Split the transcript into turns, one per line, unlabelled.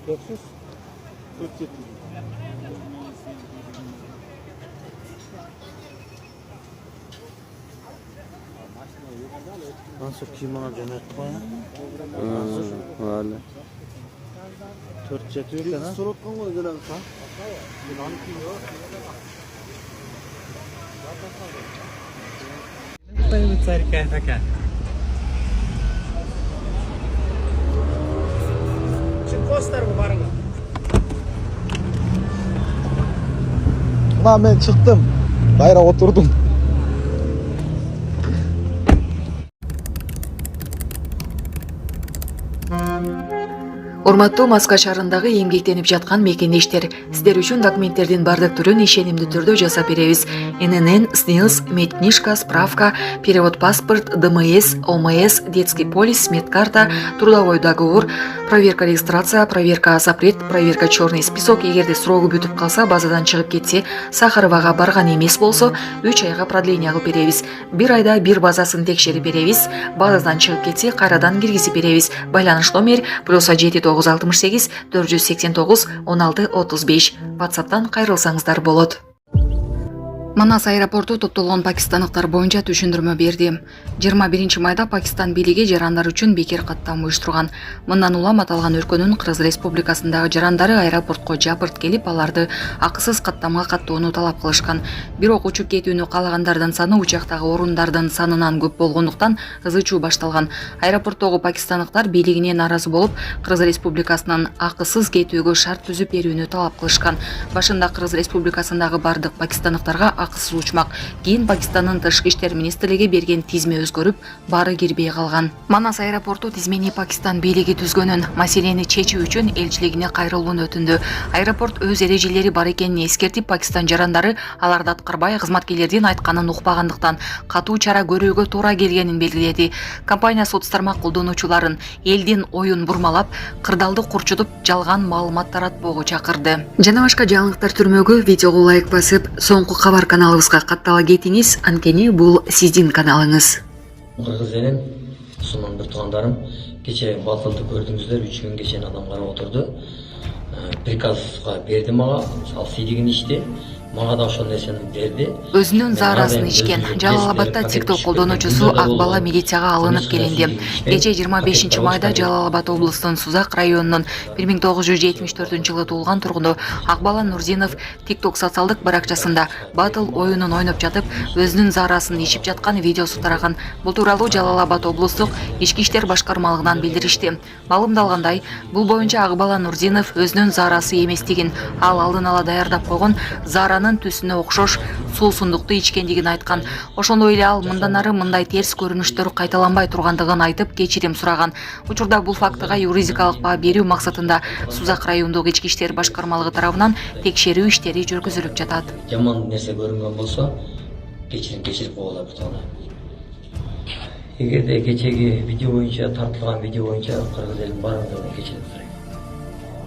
400 400. Nasıl kima cennet koya?
Valla.
400 ekan ha.
Sorotkan koy cennet ha.
Sayın Sarıkaya Fakan. Çık poster bu barın.
Ulan ben çıktım. Kayra oturdum.
Урматтуу Москва шаарындагы эмгектенип жаткан мекендештер, сиздер үчүн документтердин бардык түрүн ишенимдүү түрдө жасап беребиз. ННН, СНИЛС, медкнижка, справка, перевод паспорт, ДМС, ОМС, детский полис, медкарта, трудовой договор, проверка регистрация, проверка запрет, проверка черный список. Эгерде срогу бүтүп калса, базадан чыгып кетсе, Сахаровага барган эмес болсо, 3 айга продление кылып беребиз. 1 айда 1 базасын текшерип беребиз. Базадан чыгып кетсе, кайрадан киргизип беребиз. Байланыш номер +79 968 489 16 35. WhatsApp'tan кайрылсаңыздар болот. Манас аэропорту топтолгон пакистандыктар боюнча түшүндүрмө берди. 21 майда Пакистан бийлиги жарандар үчүн бекер каттам уюштурган. Мындан улам аталган өлкөнүн Кыргыз Республикасындагы жарандары аэропортко жапырт келип, аларды акысыз каттамга каттоону талап кылышкан. Бирок учуп кетүүнү каалагандардын саны учактагы орундардын санынан көп болгондуктан ызы чуу башталган. Аэропорттогу пакистандыктар бийлигине нааразы болуп, Кыргыз Республикасынан акысыз кетүүгө шарт түзүп берүүнү талап кылышкан. Башында Кыргыз Республикасындагы бардык пакистандыктарга акысыз учмак. Кийин Пакистандын Тышкы иштер министрлиги берген тизме өзгөрүп, баары кирбей калган. Манас аэропорту тизмени Пакистан бийлиги түзгөнүн, маселени чечүү үчүн элчилигине кайрылууну өтүндү. Аэропорт өз эрежелери бар экенин эскертип, Пакистан жарандары аларды аткарбай, кызматкерлердин айтканын укпагандыктан катуу чара көрүүгө туура келгенин белгиледи. Компания соц тармак колдонуучуларын элдин оюн бурмалап, кырдаалды курчутуп, жалган маалымат таратпоого чакырды. Жана башка жаңылыктар түрмөгө видеого лайк басып, соңку кабар каналыбызга каттала кетиңиз, анткени бул сиздин каналыңыз.
Кыргыз элин, сунун бир туугандарым, кече Батылды көрдүңүздөр, 3 күн кечен адам карап отурду. Приказга берди мага, ал сейдигин ичти. Мага да ошол нерсени берди.
Өзүнүн заарасын ичкен. Жалал Абадда TikTok колдонуучусу Акбала милицияга алынып келинди. Кече 25 майда Жалал Абад облустунун Сузак районунун 1974-жылы туулган тургуну Акбала Нурзинов TikTok социалдык баракчасында батыл оюнун ойноп жатып, өзүнүн заарасын ичип жаткан видеосу тараган. Бул тууралуу Жалал Абад облустук ички иштер башкармалыгынан билдиришти. Маалымдалгандай, бул боюнча Акбала Нурзинов өзүнүн заарасы эместигин, ал алдын ала даярдап койгон заараны түсүнө окшош суусундукту ичкендигин айткан. Ошондой эле ал мындан ары мындай терс көрүнүштөр кайталанбай тургандыгын айтып, кечирим сураган. Учурда бул фактыга юридикалык баа берүү максатында Сузак райондук ички иштер башкармалыгы тарабынан текшерүү иштери жүргүзүлүп жатат.
Жаман нерсе көрүнгөн болсо, кечирип коелу бутуна. Эгерде кечеги видео боюнча, тартылган видео боюнча Кыргыз элин баардыгын кечирип сурайм.